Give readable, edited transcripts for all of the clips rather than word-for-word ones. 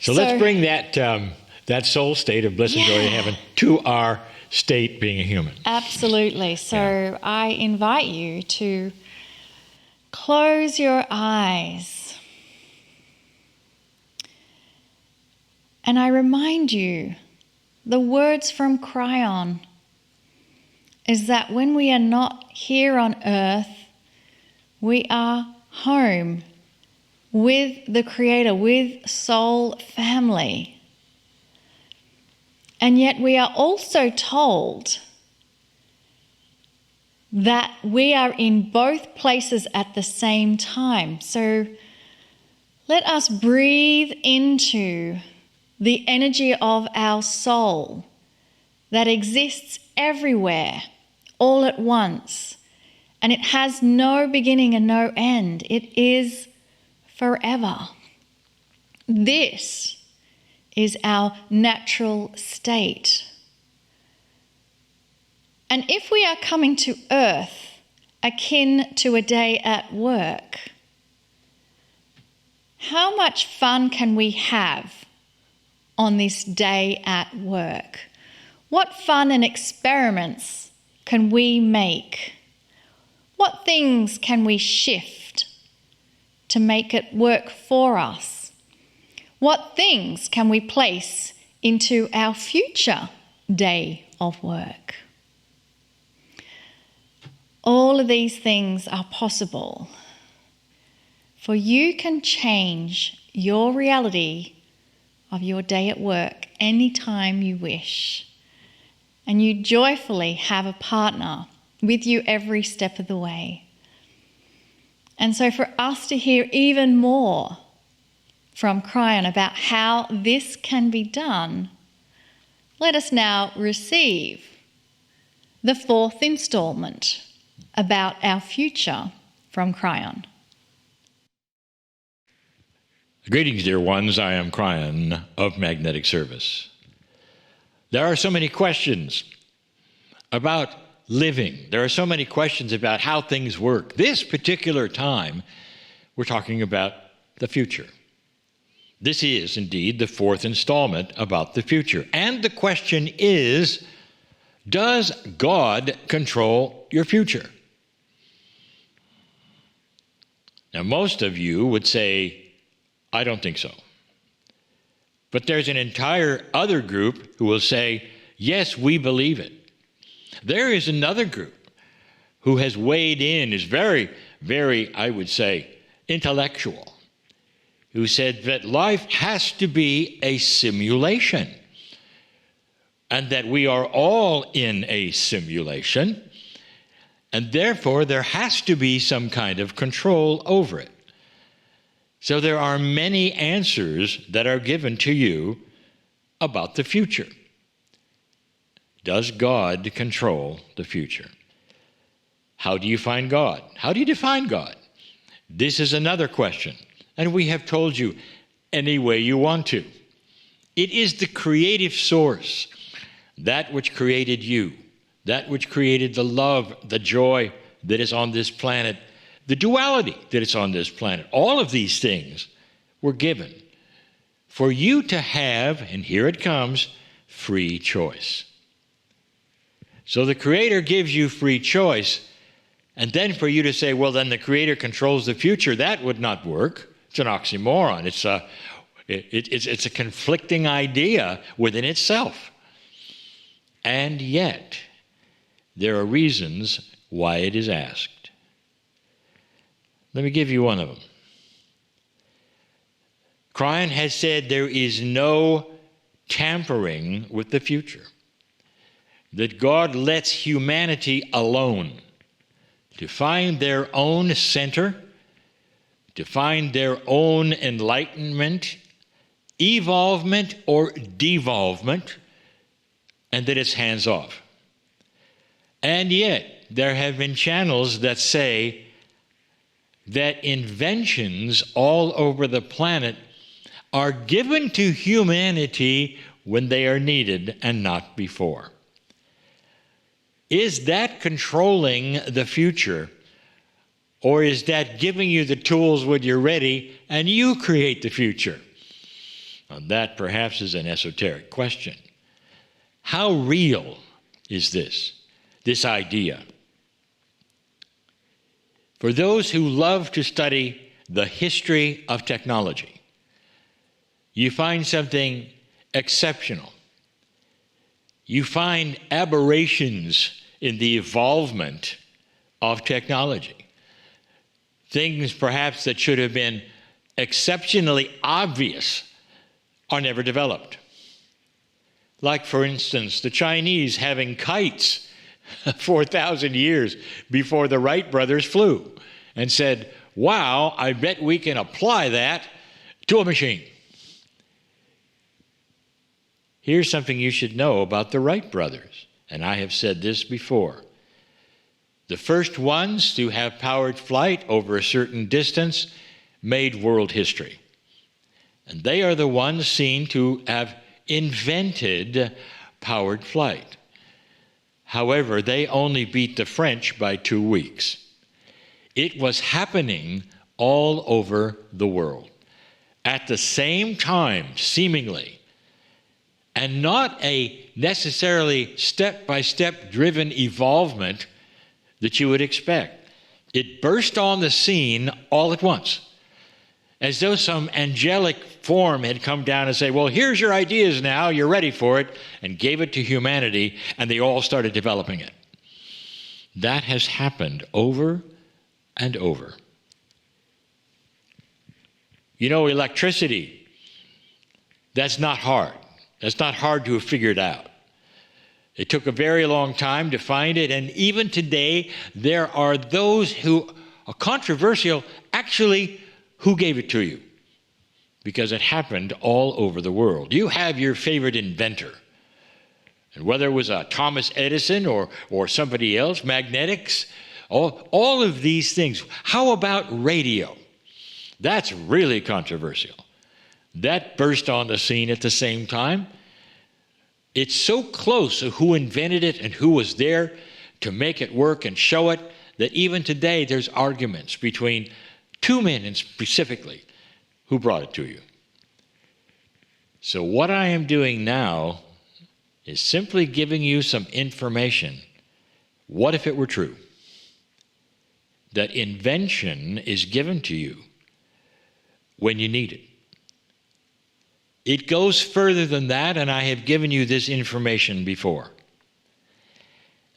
So let's bring that soul state of bliss and joy in heaven to our state being a human. Absolutely. So I invite you to close your eyes. And I remind you, the words from Kryon is that when we are not here on earth, we are home with the Creator, with soul family. And yet we are also told that we are in both places at the same time. So let us breathe into the energy of our soul that exists everywhere, all at once. And it has no beginning and no end. It is forever. This is our natural state. And if we are coming to earth akin to a day at work, how much fun can we have on this day at work? What fun and experiments can we make? What things can we shift to make it work for us? What things can we place into our future day of work? All of these things are possible, for you can change your reality of your day at work anytime you wish, and you joyfully have a partner with you every step of the way. And so for us to hear even more from Kryon about how this can be done, let us now receive the 4th installment about our future from Kryon. Greetings, dear ones. I am Kryon of Magnetic Service. There are so many questions about living. There are so many questions about how things work. This particular time, we're talking about the future. This is indeed the 4th installment about the future. And the question is, does God control your future? Now, most of you would say, I don't think so. But there's an entire other group who will say, yes, we believe it. There is another group who has weighed in, is very, very, I would say, intellectual, who said that life has to be a simulation and that we are all in a simulation, and therefore there has to be some kind of control over it. So there are many answers that are given to you about the future. Does God control the future? How do you find God? How do you define God? This is another question. And we have told you any way you want to. It is the creative source, that which created you, that which created the love, the joy that is on this planet, the duality that is on this planet. All of these things were given for you to have, and here it comes, free choice. So the Creator gives you free choice, and then for you to say, well, then the Creator controls the future, that would not work. It's an oxymoron. It's a conflicting idea within itself. And yet, there are reasons why it is asked. Let me give you one of them. Kryon has said there is no tampering with the future, that God lets humanity alone to find their own center, to find their own enlightenment, evolvement or devolvement, and that it's hands off. And yet, there have been channels that say that inventions all over the planet are given to humanity when they are needed and not before. Is that controlling the future, or is that giving you the tools when you're ready and you create the future? That perhaps is an esoteric question. How real is this idea? For those who love to study the history of technology, you find something exceptional. You find aberrations in the evolvement of technology. Things perhaps that should have been exceptionally obvious are never developed. Like, for instance, the Chinese having kites 4,000 years before the Wright brothers flew and said, wow, I bet we can apply that to a machine. Here's something you should know about the Wright brothers, and I have said this before. The first ones to have powered flight over a certain distance made world history. And they are the ones seen to have invented powered flight. However, they only beat the French by 2 weeks. It was happening all over the world at the same time, seemingly, and not a necessarily step-by-step driven evolvement that you would expect. It burst on the scene all at once, as though some angelic form had come down and say, well, here's your ideas now, you're ready for it, and gave it to humanity, and they all started developing it. That has happened over and over. You know, electricity, that's not hard. That's not hard to have figured out. It took a very long time to find it, and even today, there are those who are controversial, actually, who gave it to you, because it happened all over the world. You have your favorite inventor, and whether it was Thomas Edison or somebody else, magnetics, all of these things. How about radio? That's really controversial. That burst on the scene at the same time. It's so close to who invented it and who was there to make it work and show it that even today there's arguments between two men and specifically who brought it to you. So what I am doing now is simply giving you some information. What if it were true that invention is given to you when you need it? It goes further than that, and I have given you this information before.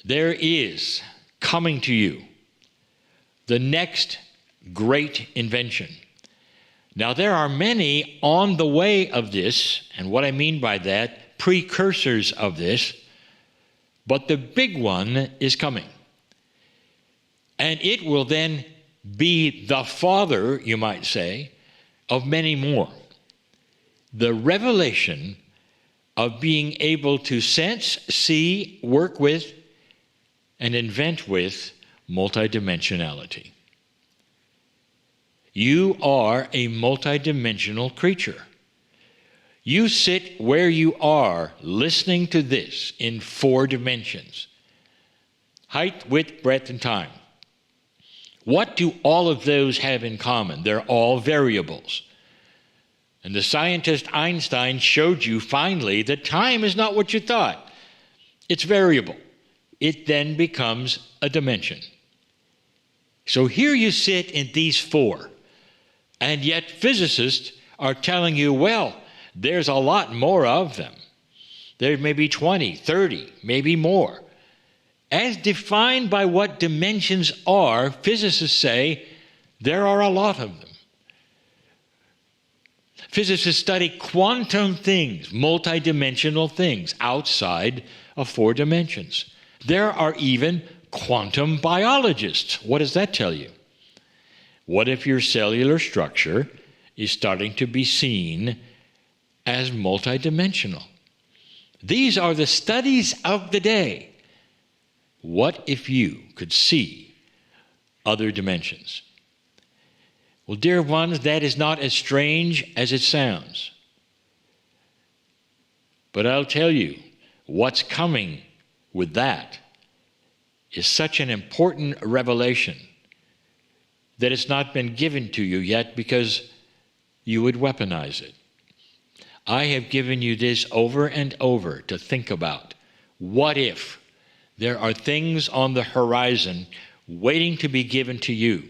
There is coming to you the next great invention. Now, there are many on the way of this, and what I mean by that, precursors of this, but the big one is coming. And it will then be the father, you might say, of many more. The revelation of being able to sense, see, work with, and invent with multidimensionality. You are a multidimensional creature. You sit where you are listening to this in 4 dimensions: height, width, breadth, and time. What do all of those have in common? They're all variables. And the scientist Einstein showed you finally that time is not what you thought. It's variable. It then becomes a dimension. So here you sit in these 4, and yet physicists are telling you, well, there's a lot more of them. There may be 20, 30, maybe more. As defined by what dimensions are, physicists say there are a lot of them. Physicists study quantum things, multidimensional things outside of 4 dimensions. There are even quantum biologists. What does that tell you? What if your cellular structure is starting to be seen as multidimensional? These are the studies of the day. What if you could see other dimensions? Well, dear ones, that is not as strange as it sounds. But I'll tell you, what's coming with that is such an important revelation that it's not been given to you yet because you would weaponize it. I have given you this over and over to think about. What if there are things on the horizon waiting to be given to you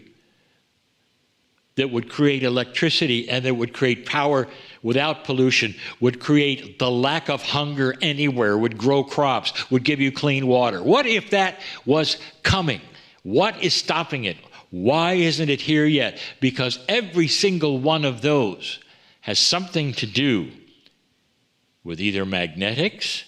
that would create electricity and that would create power without pollution, would create the lack of hunger anywhere, would grow crops, would give you clean water? What if that was coming? What is stopping it? Why isn't it here yet? Because every single one of those has something to do with either magnetics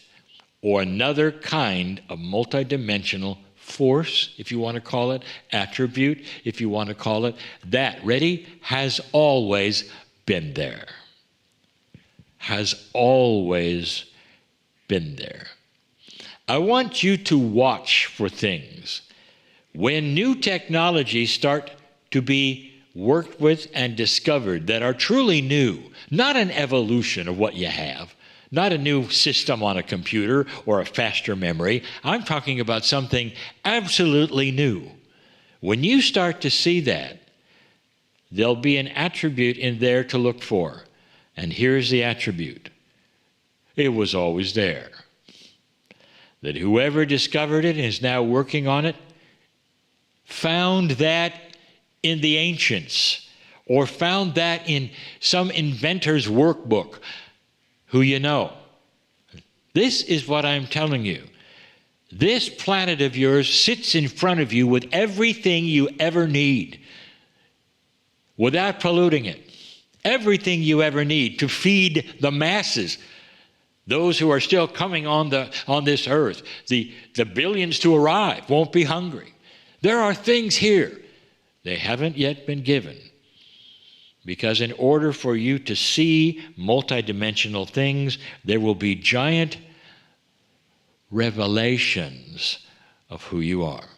or another kind of multidimensional force, if you want to call it, attribute, if you want to call it, that, ready, has always been there. Has always been there. I want you to watch for things. When new technologies start to be worked with and discovered that are truly new, not an evolution of what you have, not a new system on a computer or a faster memory. I'm talking about something absolutely new. When you start to see that, there'll be an attribute in there to look for. And here's the attribute. It was always there. That whoever discovered it and is now working on it found that in the ancients, or found that in some inventor's workbook, who you know. This is what I'm telling you. This planet of yours sits in front of you with everything you ever need, without polluting it. Everything you ever need to feed the masses, those who are still coming on this earth. The billions to arrive won't be hungry. There are things here. They haven't yet been given. Because in order for you to see multidimensional things, there will be giant revelations of who you are.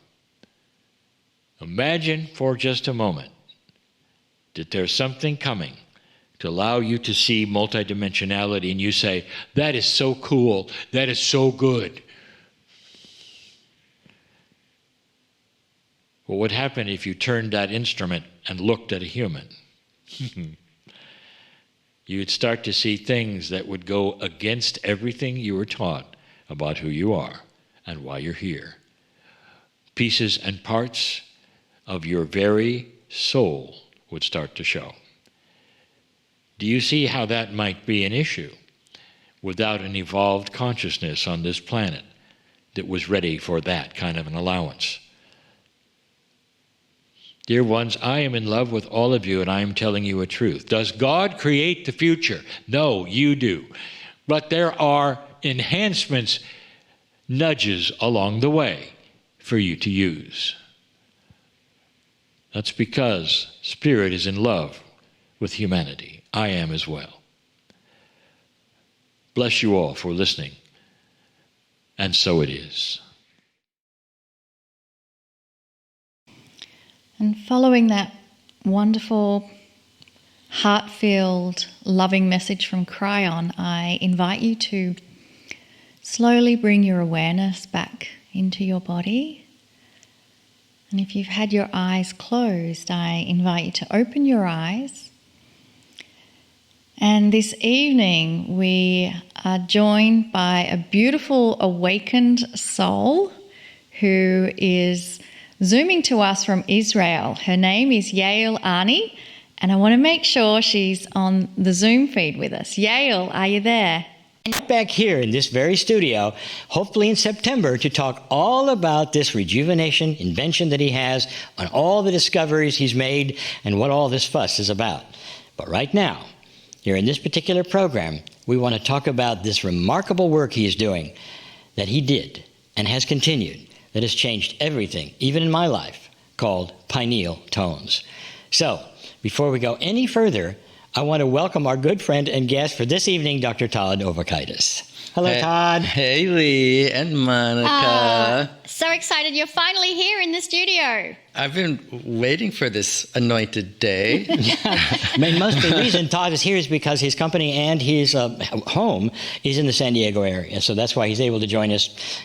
Imagine for just a moment that there's something coming to allow you to see multidimensionality, and you say, that is so cool, that is so good. What would happen if you turned that instrument and looked at a human? You would start to see things that would go against everything you were taught about who you are and why you're here. Pieces and parts of your very soul would start to show. Do you see how that might be an issue without an evolved consciousness on this planet that was ready for that kind of an allowance? Dear ones, I am in love with all of you, and I am telling you a truth. Does God create the future? No, you do. But there are enhancements, nudges along the way for you to use. That's because Spirit is in love with humanity. I am as well. Bless you all for listening. And so it is. And following that wonderful, heart-filled, loving message from Kryon, I invite you to slowly bring your awareness back into your body. And if you've had your eyes closed, I invite you to open your eyes. And this evening, we are joined by a beautiful awakened soul who is Zooming to us from Israel. Her name is Yael Ani, and I want to make sure she's on the Zoom feed with us. Yael, are you there? Back here in this very studio, hopefully in September, to talk all about this rejuvenation invention that he has, on all the discoveries he's made, and what all this fuss is about. But right now, here in this particular program, we want to talk about this remarkable work he is doing, that he did and has continued, that has changed everything, even in my life, called pineal tones. So, before we go any further, I want to welcome our good friend and guest for this evening, Dr. Todd Ovakaitis. Hello, Todd. Hey, Lee and Monica. So excited you're finally here in the studio. I've been waiting for this anointed day. I mean, most of the reason Todd is here is because his company and his home is in the San Diego area. So that's why he's able to join us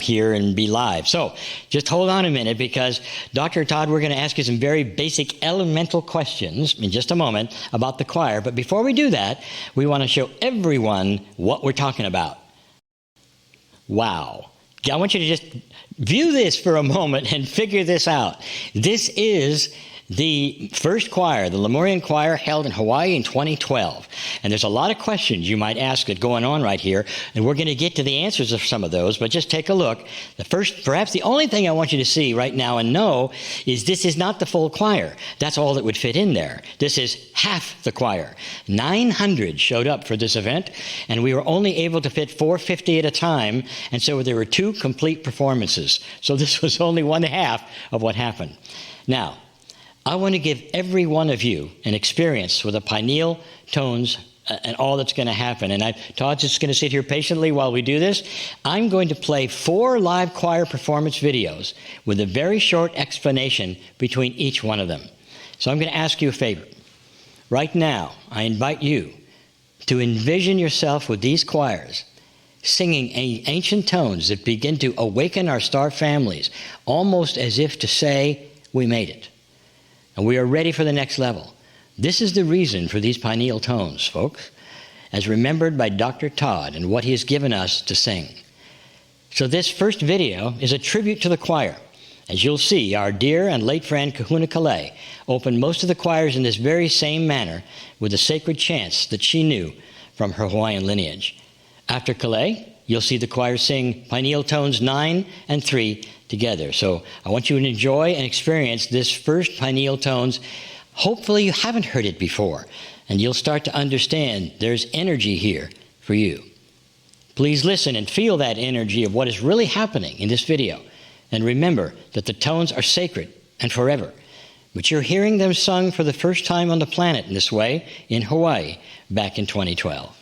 here and be live. So just hold on a minute, because Dr. Todd, we're going to ask you some very basic elemental questions in just a moment about the choir. But before we do that, we want to show everyone what we're talking about. Wow. I want you to just view this for a moment and figure this out. This is the first choir, the Lemurian choir, held in Hawaii in 2012. And there's a lot of questions you might ask that going on right here, and we're going to get to the answers of some of those, but just take a look. The first, perhaps the only thing I want you to see right now and know is this is not the full choir. That's all that would fit in there. This is half the choir. 900 showed up for this event, and we were only able to fit 450 at a time, and so there were 2 complete performances. So this was only one half of what happened. Now, I want to give every one of you an experience with the pineal tones and all that's going to happen. And Todd's just going to sit here patiently while we do this. I'm going to play 4 live choir performance videos with a very short explanation between each one of them. So I'm going to ask you a favor. Right now, I invite you to envision yourself with these choirs singing ancient tones that begin to awaken our star families, almost as if to say, we made it. And we are ready for the next level. This is the reason for these pineal tones, folks, as remembered by Dr. Todd and what he has given us to sing. So this first video is a tribute to the choir. As you'll see, our dear and late friend Kahuna Kale opened most of the choirs in this very same manner with the sacred chants that she knew from her Hawaiian lineage. After Kale, you'll see the choir sing pineal tones 9 and 3 together. So I want you to enjoy and experience this first pineal tones. Hopefully you haven't heard it before, and you'll start to understand there's energy here for you. Please listen and feel that energy of what is really happening in this video. And remember that the tones are sacred and forever. But you're hearing them sung for the first time on the planet in this way in Hawaii back in 2012.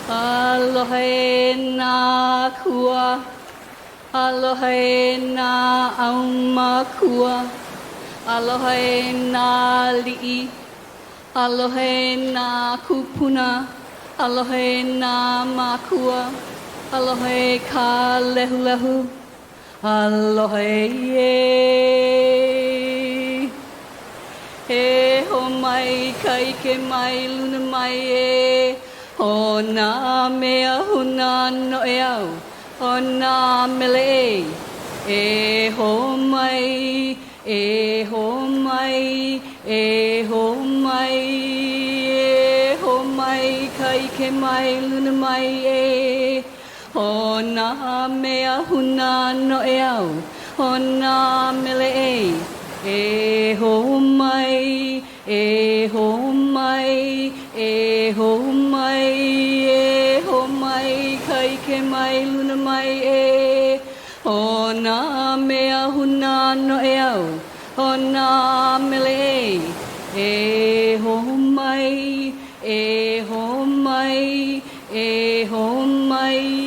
Aloha na kua, aloha na auma kua, aloha na li'i, aloha na kupuna, aloha na makua, aloha ka lehu lehu, aloha e. E ho mai kai ke mai luna mai e. O nā mea huna no e au, o nā mele e ho mai, e ho mai, e ho mai, e ho mai, kai ke mai, luna mai e. O nā mea huna no e au, o nā mele e ho mai, e ho mai, e ho mai, e ho mai, kai ke mai, luna mai e. O nā mea huna no e au, o nā mele e ho mai, e ho mai, e ho mai.